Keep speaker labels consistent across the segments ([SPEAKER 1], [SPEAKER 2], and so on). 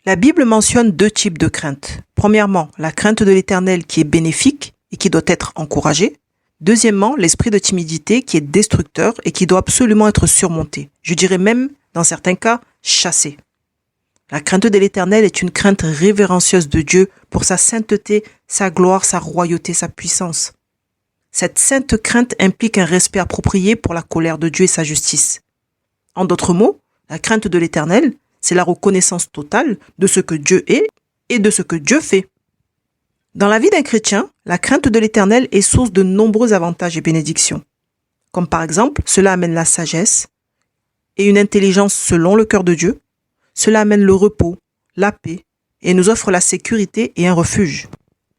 [SPEAKER 1] La Bible mentionne deux types de crainte. Premièrement, la crainte de l'Éternel qui est bénéfique et qui doit être encouragée. Deuxièmement, l'esprit de timidité qui est destructeur et qui doit absolument être surmonté. Je dirais même, dans certains cas, chassé. La crainte de l'Éternel est une crainte révérencieuse de Dieu pour sa sainteté, sa gloire, sa royauté, sa puissance. Cette sainte crainte implique un respect approprié pour la colère de Dieu et sa justice. En d'autres mots, la crainte de l'Éternel, c'est la reconnaissance totale de ce que Dieu est et de ce que Dieu fait. Dans la vie d'un chrétien, la crainte de l'Éternel est source de nombreux avantages et bénédictions. Comme par exemple, cela amène la sagesse et une intelligence selon le cœur de Dieu. Cela amène le repos, la paix et nous offre la sécurité et un refuge.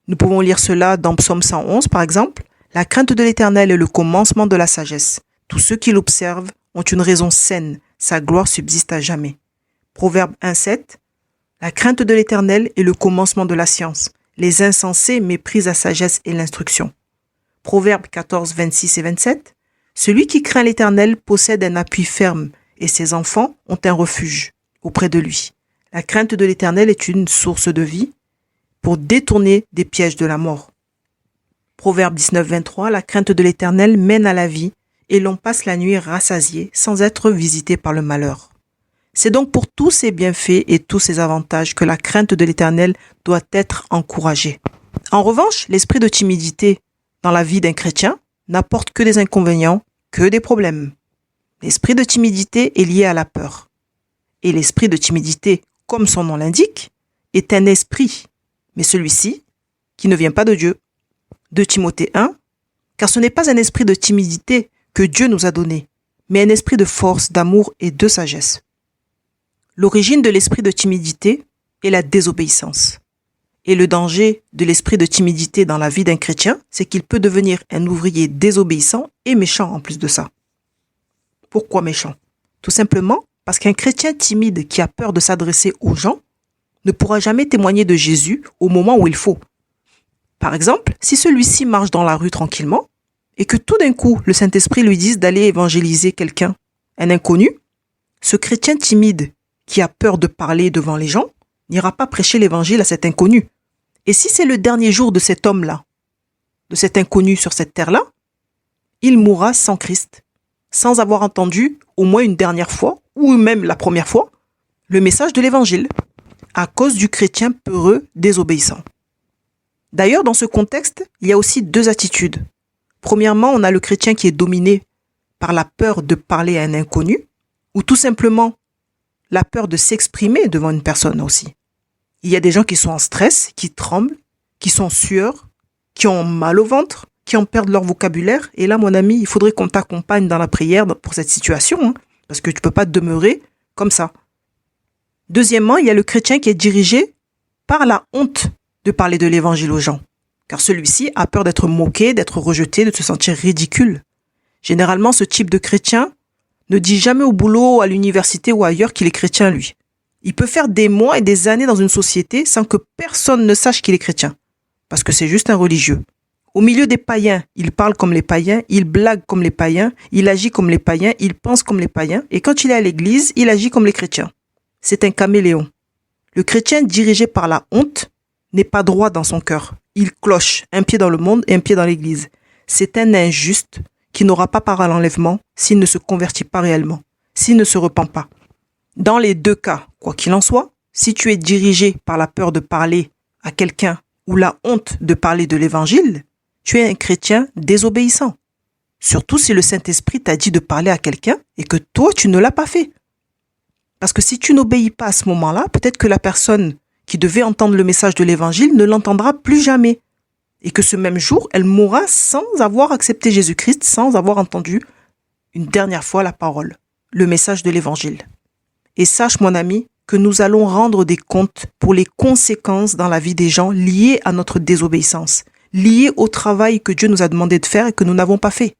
[SPEAKER 1] Nous pouvons lire cela dans Psaume 111 par exemple. La crainte de l'Éternel est le commencement de la sagesse. Tous ceux qui l'observent ont une raison saine. Sa gloire subsiste à jamais. Proverbe 1,7. La crainte de l'Éternel est le commencement de la science. Les insensés méprisent la sagesse et l'instruction. Proverbe 14, 26 et 27. Celui qui craint l'Éternel possède un appui ferme et ses enfants ont un refuge auprès de lui. La crainte de l'Éternel est une source de vie pour détourner des pièges de la mort. Proverbe 19, 23. La crainte de l'Éternel mène à la vie et l'on passe la nuit rassasié sans être visité par le malheur. C'est donc pour tous ces bienfaits et tous ces avantages que la crainte de l'Éternel doit être encouragée. En revanche, l'esprit de timidité dans la vie d'un chrétien n'apporte que des inconvénients, que des problèmes. L'esprit de timidité est lié à la peur. Et l'esprit de timidité, comme son nom l'indique, est un esprit, mais celui-ci qui ne vient pas de Dieu. 2 Timothée 1, car ce n'est pas un esprit de timidité que Dieu nous a donné, mais un esprit de force, d'amour et de sagesse. L'origine de l'esprit de timidité est la désobéissance. Et le danger de l'esprit de timidité dans la vie d'un chrétien, c'est qu'il peut devenir un ouvrier désobéissant et méchant en plus de ça. Pourquoi méchant? Tout simplement parce qu'un chrétien timide qui a peur de s'adresser aux gens ne pourra jamais témoigner de Jésus au moment où il faut. Par exemple, si celui-ci marche dans la rue tranquillement et que tout d'un coup le Saint-Esprit lui dise d'aller évangéliser quelqu'un, un inconnu, ce chrétien timide qui a peur de parler devant les gens n'ira pas prêcher l'évangile à cet inconnu. Et si c'est le dernier jour de cet homme-là, de cet inconnu sur cette terre-là, il mourra sans Christ, sans avoir entendu au moins une dernière fois, ou même la première fois, le message de l'évangile, à cause du chrétien peureux désobéissant. D'ailleurs, dans ce contexte, il y a aussi deux attitudes. Premièrement, on a le chrétien qui est dominé par la peur de parler à un inconnu, ou tout simplement la peur de s'exprimer devant une personne aussi. Il y a des gens qui sont en stress, qui tremblent, qui sont sueurs, qui ont mal au ventre, qui en perdent leur vocabulaire. Et là, mon ami, il faudrait qu'on t'accompagne dans la prière pour cette situation, parce que tu ne peux pas demeurer comme ça. Deuxièmement, il y a le chrétien qui est dirigé par la honte de parler de l'évangile aux gens, car celui-ci a peur d'être moqué, d'être rejeté, de se sentir ridicule. Généralement, ce type de chrétien ne dit jamais au boulot, à l'université ou ailleurs qu'il est chrétien, lui. Il peut faire des mois et des années dans une société sans que personne ne sache qu'il est chrétien, parce que c'est juste un religieux. Au milieu des païens, il parle comme les païens, il blague comme les païens, il agit comme les païens, il pense comme les païens, et quand il est à l'église, il agit comme les chrétiens. C'est un caméléon. Le chrétien dirigé par la honte n'est pas droit dans son cœur. Il cloche, un pied dans le monde et un pied dans l'église. C'est un injuste qui n'aura pas part à l'enlèvement s'il ne se convertit pas réellement, s'il ne se repent pas. Dans les deux cas, quoi qu'il en soit, si tu es dirigé par la peur de parler à quelqu'un ou la honte de parler de l'évangile, tu es un chrétien désobéissant. Surtout si le Saint-Esprit t'a dit de parler à quelqu'un et que toi, tu ne l'as pas fait. Parce que si tu n'obéis pas à ce moment-là, peut-être que la personne qui devait entendre le message de l'évangile ne l'entendra plus jamais. Et que ce même jour, elle mourra sans avoir accepté Jésus-Christ, sans avoir entendu une dernière fois la parole, le message de l'évangile. Et sache, mon ami, que nous allons rendre des comptes pour les conséquences dans la vie des gens liées à notre désobéissance, liées au travail que Dieu nous a demandé de faire et que nous n'avons pas fait.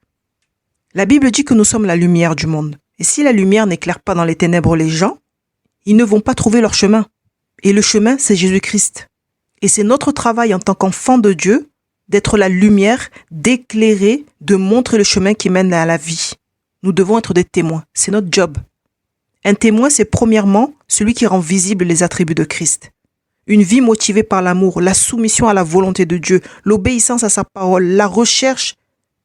[SPEAKER 1] La Bible dit que nous sommes la lumière du monde. Et si la lumière n'éclaire pas dans les ténèbres les gens, ils ne vont pas trouver leur chemin. Et le chemin, c'est Jésus-Christ. Et c'est notre travail en tant qu'enfant de Dieu d'être la lumière, d'éclairer, de montrer le chemin qui mène à la vie. Nous devons être des témoins. C'est notre job. Un témoin, c'est premièrement celui qui rend visible les attributs de Christ. Une vie motivée par l'amour, la soumission à la volonté de Dieu, l'obéissance à sa parole, la recherche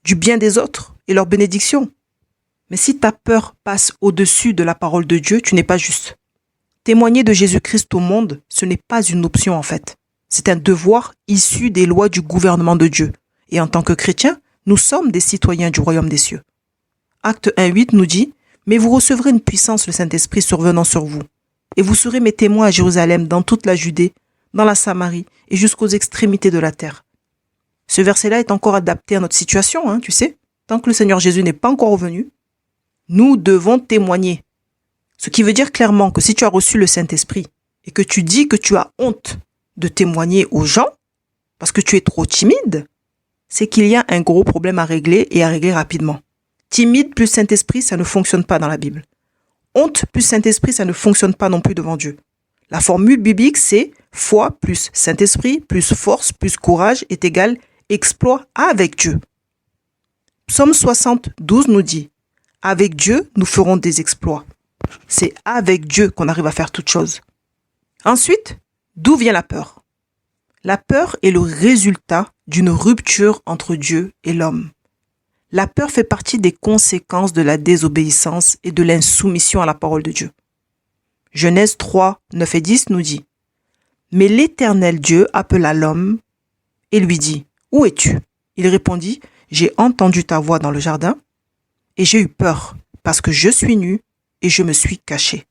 [SPEAKER 1] du bien des autres et leur bénédiction. Mais si ta peur passe au-dessus de la parole de Dieu, tu n'es pas juste. Témoigner de Jésus-Christ au monde, ce n'est pas une option en fait. C'est un devoir issu des lois du gouvernement de Dieu. Et en tant que chrétiens, nous sommes des citoyens du royaume des cieux. Acte 1:8 nous dit « Mais vous recevrez une puissance, le Saint-Esprit, survenant sur vous. Et vous serez mes témoins à Jérusalem, dans toute la Judée, dans la Samarie et jusqu'aux extrémités de la terre. » Ce verset-là est encore adapté à notre situation, tu sais. Tant que le Seigneur Jésus n'est pas encore revenu, nous devons témoigner. Ce qui veut dire clairement que si tu as reçu le Saint-Esprit et que tu dis que tu as honte de témoigner aux gens parce que tu es trop timide, c'est qu'il y a un gros problème à régler et à régler rapidement. Timide plus Saint-Esprit, ça ne fonctionne pas dans la Bible. Honte plus Saint-Esprit, ça ne fonctionne pas non plus devant Dieu. La formule biblique, c'est foi plus Saint-Esprit plus force plus courage est égal exploit avec Dieu. Psaume 60:12 nous dit « Avec Dieu, nous ferons des exploits. » C'est avec Dieu qu'on arrive à faire toutes choses. Ensuite, d'où vient la peur? La peur est le résultat d'une rupture entre Dieu et l'homme. La peur fait partie des conséquences de la désobéissance et de l'insoumission à la parole de Dieu. Genèse 3, 9 et 10 nous dit « Mais l'Éternel Dieu appela l'homme et lui dit « Où es-tu » Il répondit « J'ai entendu ta voix dans le jardin et j'ai eu peur parce que je suis nu et je me suis caché. »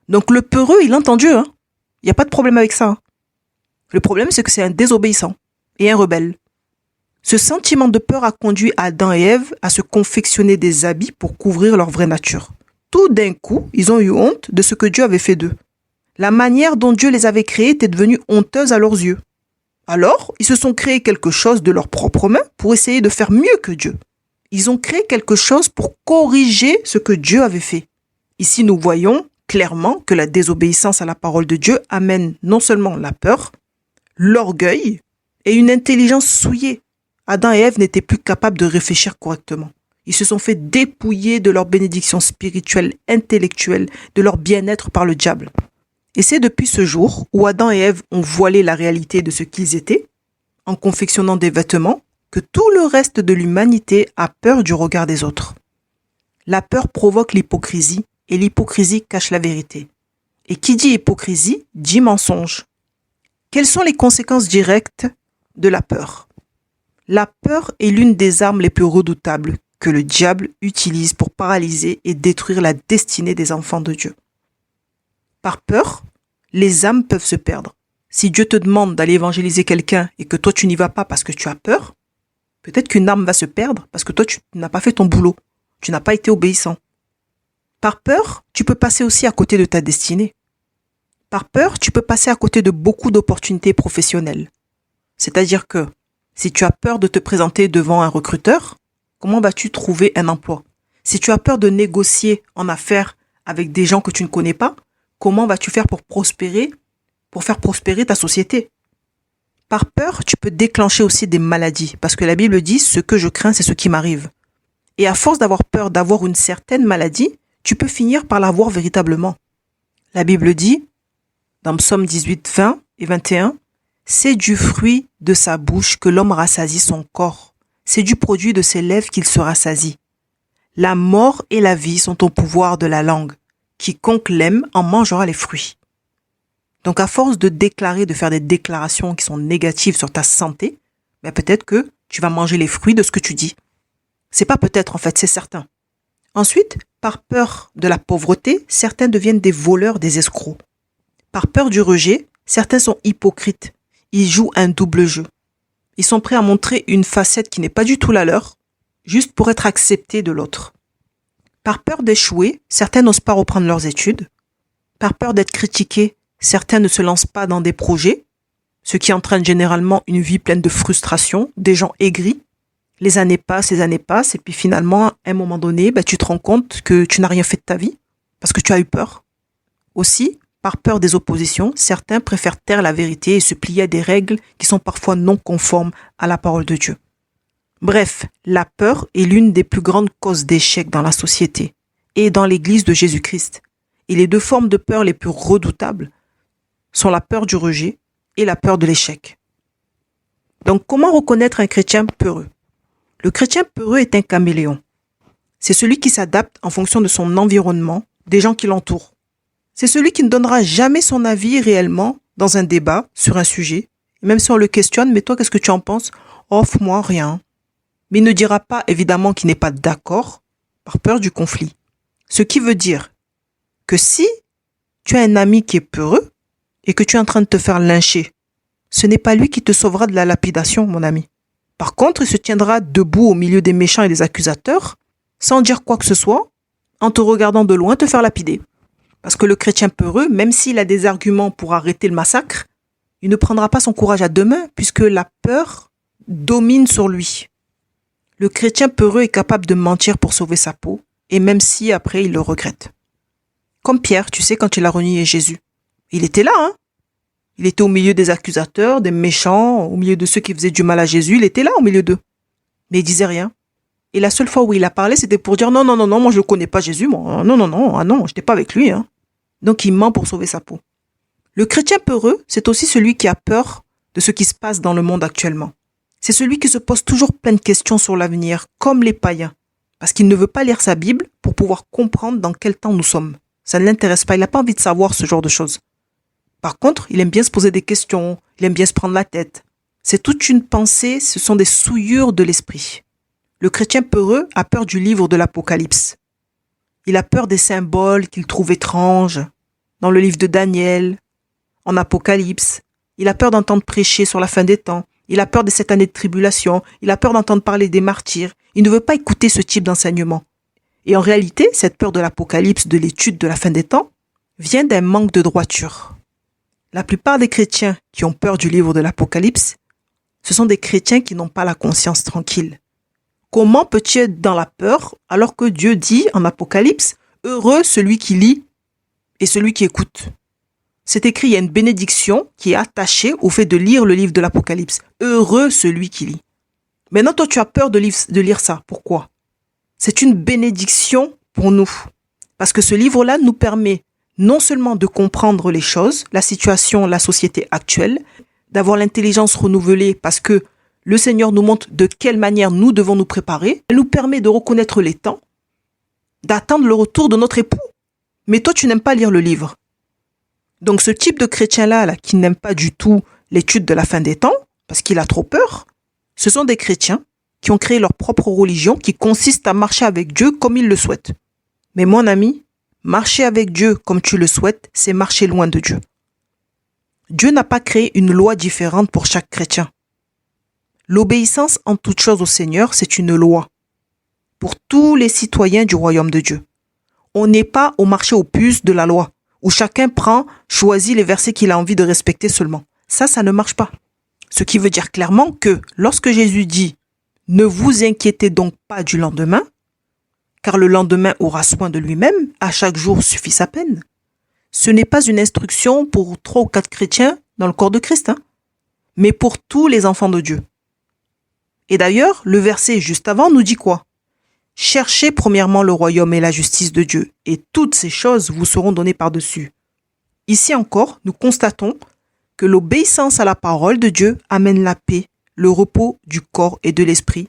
[SPEAKER 1] Donc le peureux, il entend Dieu. Il n'y a pas de problème avec ça. Le problème, c'est que c'est un désobéissant et un rebelle. Ce sentiment de peur a conduit Adam et Ève à se confectionner des habits pour couvrir leur vraie nature. Tout d'un coup, ils ont eu honte de ce que Dieu avait fait d'eux. La manière dont Dieu les avait créés était devenue honteuse à leurs yeux. Alors, ils se sont créés quelque chose de leurs propres mains pour essayer de faire mieux que Dieu. Ils ont créé quelque chose pour corriger ce que Dieu avait fait. Ici, nous voyons clairement que la désobéissance à la parole de Dieu amène non seulement la peur, l'orgueil et une intelligence souillée. Adam et Ève n'étaient plus capables de réfléchir correctement. Ils se sont fait dépouiller de leur bénédiction spirituelle, intellectuelle, de leur bien-être par le diable. Et c'est depuis ce jour où Adam et Ève ont voilé la réalité de ce qu'ils étaient, en confectionnant des vêtements, que tout le reste de l'humanité a peur du regard des autres. La peur provoque l'hypocrisie et l'hypocrisie cache la vérité. Et qui dit hypocrisie dit mensonge. Quelles sont les conséquences directes de la peur? La peur est l'une des armes les plus redoutables que le diable utilise pour paralyser et détruire la destinée des enfants de Dieu. Par peur, les âmes peuvent se perdre. Si Dieu te demande d'aller évangéliser quelqu'un et que toi tu n'y vas pas parce que tu as peur, peut-être qu'une âme va se perdre parce que toi tu n'as pas fait ton boulot, tu n'as pas été obéissant. Par peur, tu peux passer aussi à côté de ta destinée. Par peur, tu peux passer à côté de beaucoup d'opportunités professionnelles. C'est-à-dire que si tu as peur de te présenter devant un recruteur, comment vas-tu trouver un emploi? Si tu as peur de négocier en affaires avec des gens que tu ne connais pas, comment vas-tu faire pour faire prospérer ta société? Par peur, tu peux déclencher aussi des maladies, parce que la Bible dit « ce que je crains, c'est ce qui m'arrive ». Et à force d'avoir peur d'avoir une certaine maladie, tu peux finir par l'avoir véritablement. La Bible dit, dans Psaume 18, 20 et 21, « C'est du fruit de sa bouche que l'homme rassasie son corps. C'est du produit de ses lèvres qu'il se rassasie. La mort et la vie sont au pouvoir de la langue. Quiconque l'aime en mangera les fruits. » Donc à force de faire des déclarations qui sont négatives sur ta santé, peut-être que tu vas manger les fruits de ce que tu dis. C'est pas peut-être en fait, c'est certain. Ensuite, par peur de la pauvreté, certains deviennent des voleurs, des escrocs. Par peur du rejet, certains sont hypocrites. Ils jouent un double jeu. Ils sont prêts à montrer une facette qui n'est pas du tout la leur, juste pour être acceptés de l'autre. Par peur d'échouer, certains n'osent pas reprendre leurs études. Par peur d'être critiqués, certains ne se lancent pas dans des projets, ce qui entraîne généralement une vie pleine de frustration, des gens aigris. Les années passent, et puis finalement, à un moment donné, tu te rends compte que tu n'as rien fait de ta vie, parce que tu as eu peur. Aussi, par peur des oppositions, certains préfèrent taire la vérité et se plier à des règles qui sont parfois non conformes à la parole de Dieu. Bref, la peur est l'une des plus grandes causes d'échec dans la société. et dans l'Église de Jésus-Christ. Et les deux formes de peur les plus redoutables sont la peur du rejet et la peur de l'échec. Donc, comment reconnaître un chrétien peureux? Le chrétien peureux est un caméléon. C'est celui qui s'adapte en fonction de son environnement, des gens qui l'entourent. C'est celui qui ne donnera jamais son avis réellement dans un débat sur un sujet. Et même si on le questionne, mais toi, qu'est-ce que tu en penses? Oh, moi, rien. Mais il ne dira pas, évidemment, qu'il n'est pas d'accord par peur du conflit. Ce qui veut dire que si tu as un ami qui est peureux et que tu es en train de te faire lyncher, ce n'est pas lui qui te sauvera de la lapidation, mon ami. Par contre, il se tiendra debout au milieu des méchants et des accusateurs, sans dire quoi que ce soit, en te regardant de loin te faire lapider. Parce que le chrétien peureux, même s'il a des arguments pour arrêter le massacre, il ne prendra pas son courage à deux mains puisque la peur domine sur lui. Le chrétien peureux est capable de mentir pour sauver sa peau, et même si après il le regrette. Comme Pierre, tu sais, quand il a renié Jésus. Il était là, hein. Il était au milieu des accusateurs, des méchants, au milieu de ceux qui faisaient du mal à Jésus. Il était là au milieu d'eux. Mais il disait rien. Et la seule fois où il a parlé, c'était pour dire non, moi je ne connais pas Jésus, moi. Non, je n'étais pas avec lui. Hein. Donc il ment pour sauver sa peau. Le chrétien peureux, c'est aussi celui qui a peur de ce qui se passe dans le monde actuellement. C'est celui qui se pose toujours plein de questions sur l'avenir, comme les païens. Parce qu'il ne veut pas lire sa Bible pour pouvoir comprendre dans quel temps nous sommes. Ça ne l'intéresse pas, il n'a pas envie de savoir ce genre de choses. Par contre, il aime bien se poser des questions, il aime bien se prendre la tête. C'est toute une pensée, ce sont des souillures de l'esprit. Le chrétien peureux a peur du livre de l'Apocalypse. Il a peur des symboles qu'il trouve étranges, dans le livre de Daniel, en Apocalypse. Il a peur d'entendre prêcher sur la fin des temps. Il a peur de cette année de tribulation. Il a peur d'entendre parler des martyrs. Il ne veut pas écouter ce type d'enseignement. Et en réalité, cette peur de l'Apocalypse, de l'étude de la fin des temps, vient d'un manque de droiture. La plupart des chrétiens qui ont peur du livre de l'Apocalypse, ce sont des chrétiens qui n'ont pas la conscience tranquille. Comment peux-tu être dans la peur alors que Dieu dit en Apocalypse, « Heureux celui qui lit et celui qui écoute ». C'est écrit, il y a une bénédiction qui est attachée au fait de lire le livre de l'Apocalypse. « Heureux celui qui lit ». Maintenant, toi, tu as peur de lire ça. Pourquoi? C'est une bénédiction pour nous. Parce que ce livre-là nous permet non seulement de comprendre les choses, la situation, la société actuelle, d'avoir l'intelligence renouvelée parce que le Seigneur nous montre de quelle manière nous devons nous préparer. Elle nous permet de reconnaître les temps, d'attendre le retour de notre époux. Mais toi, tu n'aimes pas lire le livre. Donc ce type de chrétien-là, qui n'aime pas du tout l'étude de la fin des temps, parce qu'il a trop peur, ce sont des chrétiens qui ont créé leur propre religion qui consiste à marcher avec Dieu comme ils le souhaitent. Mais mon ami, marcher avec Dieu comme tu le souhaites, c'est marcher loin de Dieu. Dieu n'a pas créé une loi différente pour chaque chrétien. L'obéissance en toute chose au Seigneur, c'est une loi pour tous les citoyens du royaume de Dieu. On n'est pas au marché aux puces de la loi, où chacun choisit les versets qu'il a envie de respecter seulement. Ça ne marche pas. Ce qui veut dire clairement que lorsque Jésus dit « Ne vous inquiétez donc pas du lendemain, car le lendemain aura soin de lui-même, à chaque jour suffit sa peine », ce n'est pas une instruction pour 3 ou 4 chrétiens dans le corps de Christ, mais pour tous les enfants de Dieu. Et d'ailleurs, le verset juste avant nous dit quoi? « Cherchez premièrement le royaume et la justice de Dieu, et toutes ces choses vous seront données par-dessus. » Ici encore, nous constatons que l'obéissance à la parole de Dieu amène la paix, le repos du corps et de l'esprit.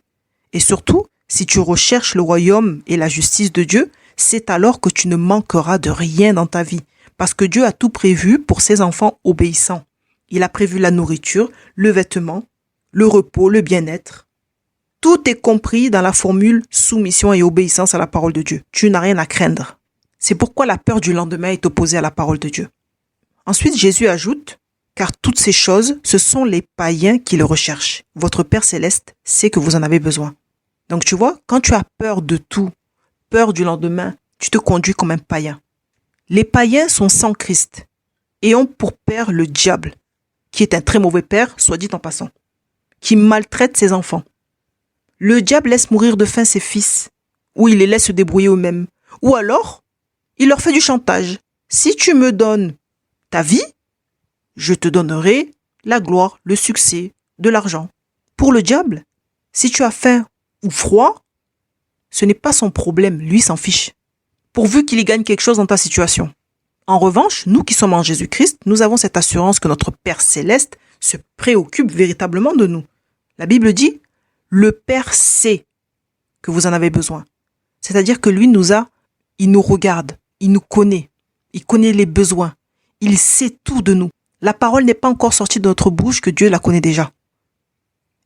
[SPEAKER 1] Et surtout, si tu recherches le royaume et la justice de Dieu, c'est alors que tu ne manqueras de rien dans ta vie. Parce que Dieu a tout prévu pour ses enfants obéissants. Il a prévu la nourriture, le vêtement, le repos, le bien-être. Tout est compris dans la formule soumission et obéissance à la parole de Dieu. Tu n'as rien à craindre. C'est pourquoi la peur du lendemain est opposée à la parole de Dieu. Ensuite, Jésus ajoute, car toutes ces choses, ce sont les païens qui le recherchent. Votre Père Céleste sait que vous en avez besoin. Donc tu vois, quand tu as peur de tout, peur du lendemain, tu te conduis comme un païen. Les païens sont sans Christ et ont pour père le diable, qui est un très mauvais père, soit dit en passant, qui maltraite ses enfants. Le diable laisse mourir de faim ses fils, ou il les laisse se débrouiller eux-mêmes. Ou alors, il leur fait du chantage. Si tu me donnes ta vie, je te donnerai la gloire, le succès, de l'argent. Pour le diable, si tu as faim ou froid, ce n'est pas son problème, lui s'en fiche. pourvu qu'il y gagne quelque chose dans ta situation. En revanche, nous qui sommes en Jésus-Christ, nous avons cette assurance que notre Père céleste se préoccupe véritablement de nous. La Bible dit, le Père sait que vous en avez besoin. C'est-à-dire que lui il nous regarde, il nous connaît, il connaît les besoins, il sait tout de nous. La parole n'est pas encore sortie de notre bouche que Dieu la connaît déjà.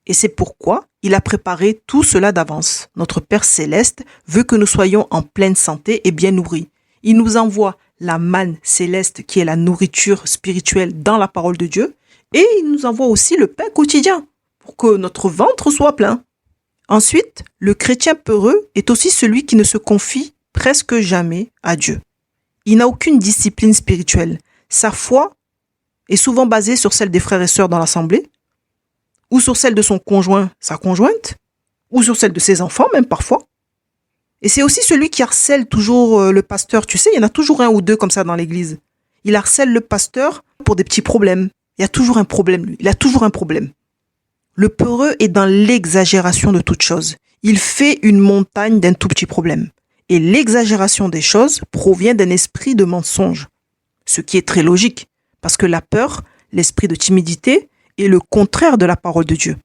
[SPEAKER 1] Et c'est pourquoi il a préparé tout cela d'avance. Notre Père céleste veut que nous soyons en pleine santé et bien nourris. Il nous envoie la manne céleste qui est la nourriture spirituelle dans la parole de Dieu et il nous envoie aussi le pain quotidien pour que notre ventre soit plein. Ensuite, le chrétien peureux est aussi celui qui ne se confie presque jamais à Dieu. Il n'a aucune discipline spirituelle. Sa foi est souvent basée sur celle des frères et sœurs dans l'assemblée, ou sur celle de son conjoint, sa conjointe, ou sur celle de ses enfants même parfois. Et c'est aussi celui qui harcèle toujours le pasteur. Tu sais, il y en a toujours un ou deux comme ça dans l'église. Il harcèle le pasteur pour des petits problèmes. Il y a toujours un problème, lui. Il a toujours un problème. Le peureux est dans l'exagération de toute chose. Il fait une montagne d'un tout petit problème. Et l'exagération des choses provient d'un esprit de mensonge. Ce qui est très logique, parce que la peur, l'esprit de timidité, est le contraire de la parole de Dieu.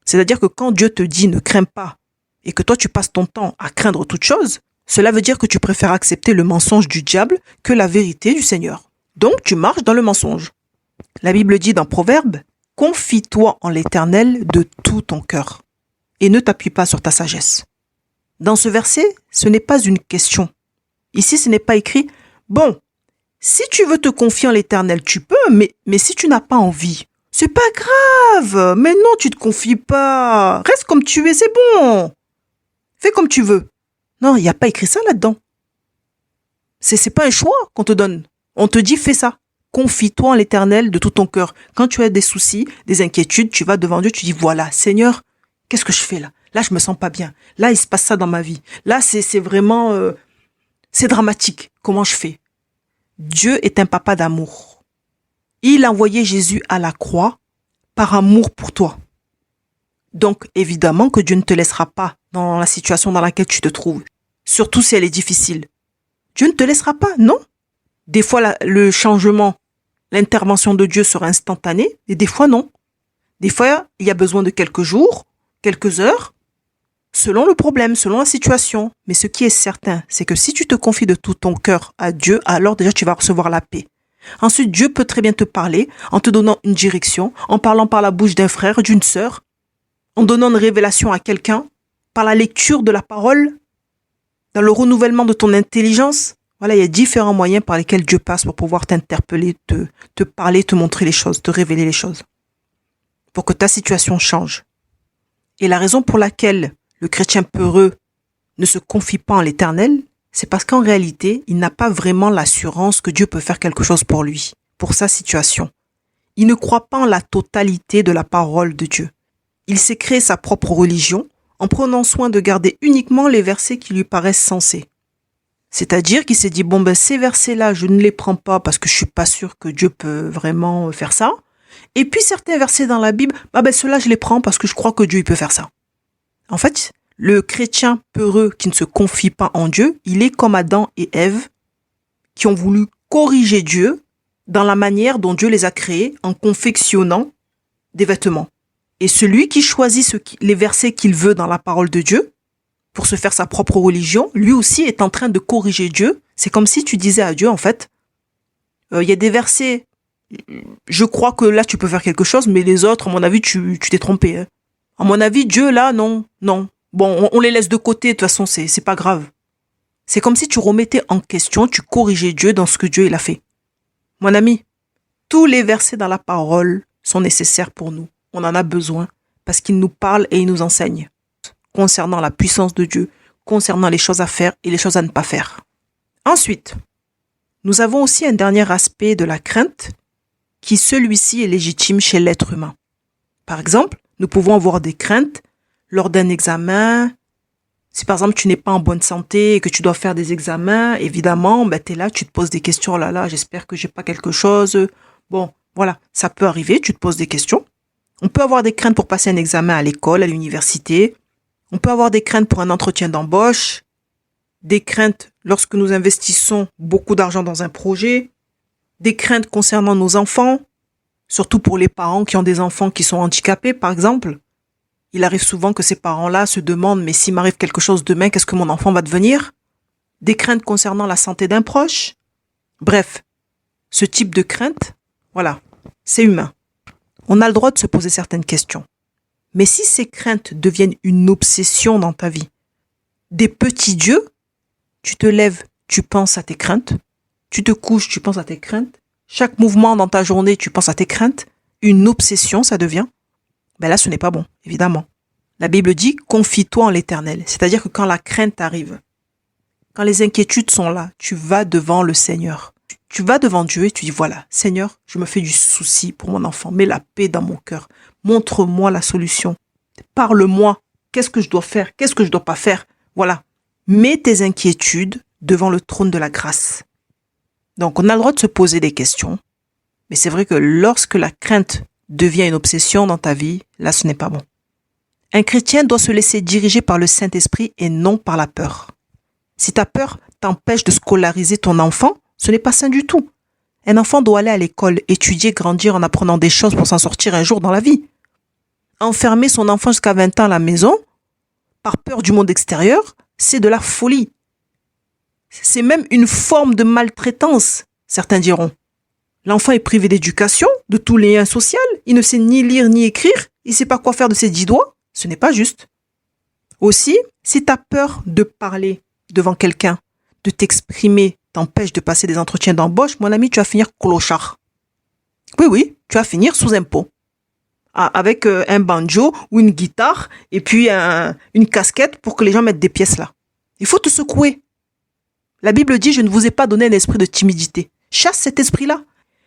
[SPEAKER 1] C'est-à-dire que quand Dieu te dit ne crains pas, et que toi tu passes ton temps à craindre toute chose, cela veut dire que tu préfères accepter le mensonge du diable que la vérité du Seigneur. Donc tu marches dans le mensonge. La Bible dit dans Proverbe, « Confie-toi en l'Éternel de tout ton cœur, et ne t'appuie pas sur ta sagesse. » Dans ce verset, ce n'est pas une question. Ici, ce n'est pas écrit, « Bon, si tu veux te confier en l'Éternel, tu peux, mais si tu n'as pas envie, c'est pas grave, mais non, tu te confies pas, reste comme tu es, c'est bon. Fais comme tu veux. » Non, il n'y a pas écrit ça là-dedans. C'est pas un choix qu'on te donne. On te dit, fais ça. Confie-toi en l'Éternel de tout ton cœur. Quand tu as des soucis, des inquiétudes, tu vas devant Dieu, tu dis, voilà, Seigneur, qu'est-ce que je fais là? Là, je me sens pas bien. Là, il se passe ça dans ma vie. Là, c'est vraiment, c'est dramatique. Comment je fais? Dieu est un papa d'amour. Il a envoyé Jésus à la croix par amour pour toi. Donc, évidemment que Dieu ne te laissera pas dans la situation dans laquelle tu te trouves. Surtout si elle est difficile. Dieu ne te laissera pas, non. Des fois, le changement, l'intervention de Dieu sera instantanée, et des fois, non. Des fois, il y a besoin de quelques jours, quelques heures, selon le problème, selon la situation. Mais ce qui est certain, c'est que si tu te confies de tout ton cœur à Dieu, alors déjà, tu vas recevoir la paix. Ensuite, Dieu peut très bien te parler en te donnant une direction, en parlant par la bouche d'un frère, d'une sœur, en donnant une révélation à quelqu'un, par la lecture de la parole, dans le renouvellement de ton intelligence. Voilà, il y a différents moyens par lesquels Dieu passe pour pouvoir t'interpeller, te parler, te montrer les choses, te révéler les choses, pour que ta situation change. Et la raison pour laquelle le chrétien peureux ne se confie pas en l'Éternel, c'est parce qu'en réalité, il n'a pas vraiment l'assurance que Dieu peut faire quelque chose pour lui, pour sa situation. Il ne croit pas en la totalité de la parole de Dieu. Il s'est créé sa propre religion en prenant soin de garder uniquement les versets qui lui paraissent sensés. C'est-à-dire qu'il s'est dit, bon ben ces versets-là, je ne les prends pas parce que je suis pas sûr que Dieu peut vraiment faire ça. Et puis certains versets dans la Bible, ceux-là je les prends parce que je crois que Dieu il peut faire ça. En fait, le chrétien peureux qui ne se confie pas en Dieu, il est comme Adam et Ève qui ont voulu corriger Dieu dans la manière dont Dieu les a créés en confectionnant des vêtements. Et celui qui choisit les versets qu'il veut dans la parole de Dieu pour se faire sa propre religion, lui aussi est en train de corriger Dieu. C'est comme si tu disais à Dieu, en fait, il y a des versets, je crois que là tu peux faire quelque chose, mais les autres, à mon avis, tu t'es trompé. Hein. À mon avis, Dieu là, non. Bon, on les laisse de côté, de toute façon, c'est pas grave. C'est comme si tu remettais en question, tu corrigeais Dieu dans ce que Dieu il a fait. Mon ami, tous les versets dans la parole sont nécessaires pour nous. On en a besoin parce qu'il nous parle et il nous enseigne concernant la puissance de Dieu, concernant les choses à faire et les choses à ne pas faire. Ensuite, nous avons aussi un dernier aspect de la crainte qui celui-ci est légitime chez l'être humain. Par exemple, nous pouvons avoir des craintes lors d'un examen. Si par exemple tu n'es pas en bonne santé et que tu dois faire des examens, évidemment, tu es là, tu te poses des questions, oh là là, j'espère que j'ai pas quelque chose. Bon, voilà, ça peut arriver, tu te poses des questions. On peut avoir des craintes pour passer un examen à l'école, à l'université. On peut avoir des craintes pour un entretien d'embauche, des craintes lorsque nous investissons beaucoup d'argent dans un projet, des craintes concernant nos enfants, surtout pour les parents qui ont des enfants qui sont handicapés, par exemple. Il arrive souvent que ces parents-là se demandent « mais s'il m'arrive quelque chose demain, qu'est-ce que mon enfant va devenir ?» Des craintes concernant la santé d'un proche. Bref, ce type de crainte, voilà, c'est humain. On a le droit de se poser certaines questions. Mais si ces craintes deviennent une obsession dans ta vie, des petits dieux, tu te lèves, tu penses à tes craintes, tu te couches, tu penses à tes craintes, chaque mouvement dans ta journée, tu penses à tes craintes, une obsession, ça devient, ben là, ce n'est pas bon, évidemment. La Bible dit, confie-toi en l'Éternel. C'est-à-dire que quand la crainte arrive, quand les inquiétudes sont là, tu vas devant le Seigneur. Tu vas devant Dieu et tu dis, voilà, Seigneur, je me fais du souci pour mon enfant. Mets la paix dans mon cœur. Montre-moi la solution. Parle-moi. Qu'est-ce que je dois faire? Qu'est-ce que je dois pas faire? Voilà. Mets tes inquiétudes devant le trône de la grâce. Donc, on a le droit de se poser des questions. Mais c'est vrai que lorsque la crainte devient une obsession dans ta vie, là, ce n'est pas bon. Un chrétien doit se laisser diriger par le Saint-Esprit et non par la peur. Si ta peur t'empêche de scolariser ton enfant, ce n'est pas sain du tout. Un enfant doit aller à l'école, étudier, grandir en apprenant des choses pour s'en sortir un jour dans la vie. Enfermer son enfant jusqu'à 20 ans à la maison, par peur du monde extérieur, c'est de la folie. C'est même une forme de maltraitance, certains diront. L'enfant est privé d'éducation, de tout lien social, il ne sait ni lire ni écrire, il ne sait pas quoi faire de ses 10 doigts, ce n'est pas juste. Aussi, si tu as peur de parler devant quelqu'un, de t'exprimer, t'empêche de passer des entretiens d'embauche, mon ami, tu vas finir clochard. Oui, tu vas finir sous impôt. Avec un banjo ou une guitare et puis une casquette pour que les gens mettent des pièces là. Il faut te secouer. La Bible dit, je ne vous ai pas donné un esprit de timidité. Chasse cet esprit-là.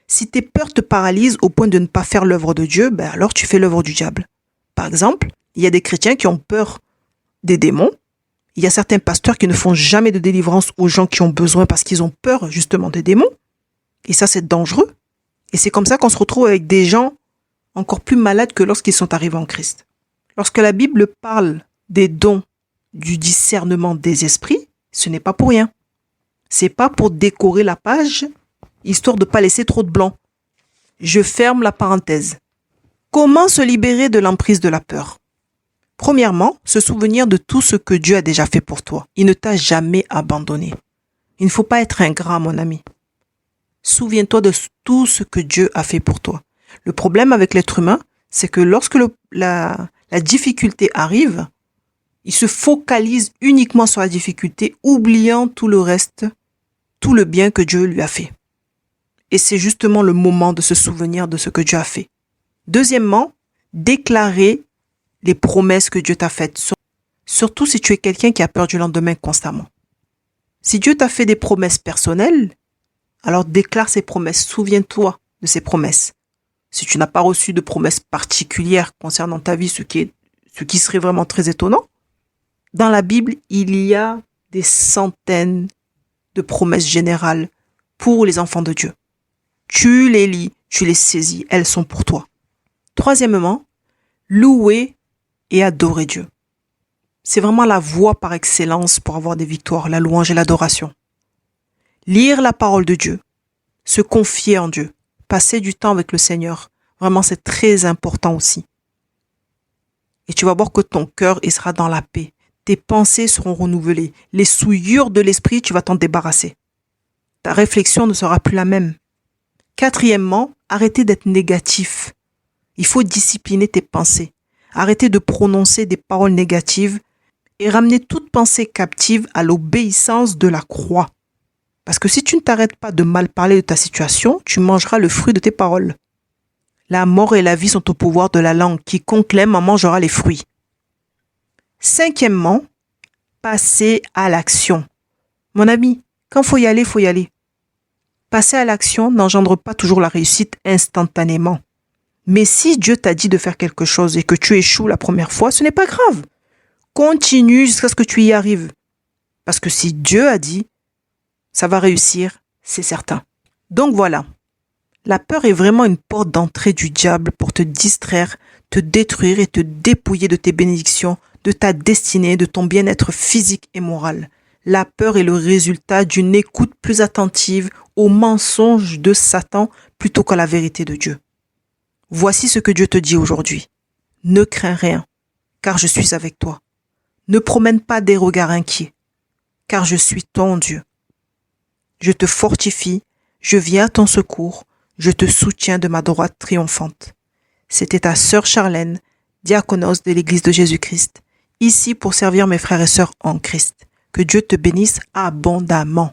[SPEAKER 1] Si tes peurs te paralysent au point de ne pas faire l'œuvre de Dieu, ben alors tu fais l'œuvre du diable. Par exemple, il y a des chrétiens qui ont peur des démons. Il y a certains pasteurs qui ne font jamais de délivrance aux gens qui ont besoin parce qu'ils ont peur justement des démons. Et ça, c'est dangereux. Et c'est comme ça qu'on se retrouve avec des gens encore plus malades que lorsqu'ils sont arrivés en Christ. Lorsque la Bible parle des dons du discernement des esprits, ce n'est pas pour rien. C'est pas pour décorer la page, histoire de ne pas laisser trop de blanc. Je ferme la parenthèse. Comment se libérer de l'emprise de la peur? Premièrement, se souvenir de tout ce que Dieu a déjà fait pour toi. Il ne t'a jamais abandonné. Il ne faut pas être ingrat, mon ami. Souviens-toi de tout ce que Dieu a fait pour toi. Le problème avec l'être humain, c'est que lorsque la difficulté arrive, il se focalise uniquement sur la difficulté, oubliant tout le reste, tout le bien que Dieu lui a fait. Et c'est justement le moment de se souvenir de ce que Dieu a fait. Deuxièmement, déclarer les promesses que Dieu t'a faites, surtout si tu es quelqu'un qui a peur du lendemain constamment. Si Dieu t'a fait des promesses personnelles, alors déclare ces promesses, souviens-toi de ces promesses. Si tu n'as pas reçu de promesses particulières concernant ta vie, ce qui serait vraiment très étonnant, dans la Bible, il y a des centaines de promesses générales pour les enfants de Dieu. Tu les lis, tu les saisis, elles sont pour toi. Troisièmement, louer et adorer Dieu. C'est vraiment la voie par excellence pour avoir des victoires, la louange et l'adoration. Lire la parole de Dieu, se confier en Dieu, passer du temps avec le Seigneur, vraiment c'est très important aussi. Et tu vas voir que ton cœur il sera dans la paix. Tes pensées seront renouvelées. Les souillures de l'esprit, tu vas t'en débarrasser. Ta réflexion ne sera plus la même. Quatrièmement, arrêtez d'être négatif. Il faut discipliner tes pensées. Arrêtez de prononcer des paroles négatives et ramener toute pensée captive à l'obéissance de la croix. Parce que si tu ne t'arrêtes pas de mal parler de ta situation, tu mangeras le fruit de tes paroles. La mort et la vie sont au pouvoir de la langue. Quiconque l'aime en mangera les fruits. Cinquièmement, passer à l'action. Mon ami, quand il faut y aller, il faut y aller. Passer à l'action n'engendre pas toujours la réussite instantanément. Mais si Dieu t'a dit de faire quelque chose et que tu échoues la première fois, ce n'est pas grave. Continue jusqu'à ce que tu y arrives. Parce que si Dieu a dit, ça va réussir, c'est certain. Donc voilà, la peur est vraiment une porte d'entrée du diable pour te distraire, te détruire et te dépouiller de tes bénédictions, de ta destinée, de ton bien-être physique et moral. La peur est le résultat d'une écoute plus attentive aux mensonges de Satan plutôt qu'à la vérité de Dieu. Voici ce que Dieu te dit aujourd'hui. Ne crains rien, car je suis avec toi. Ne promène pas des regards inquiets, car je suis ton Dieu. Je te fortifie, je viens à ton secours, je te soutiens de ma droite triomphante. C'était ta sœur Charlène, diaconos de l'Église de Jésus-Christ, ici pour servir mes frères et sœurs en Christ. Que Dieu te bénisse abondamment.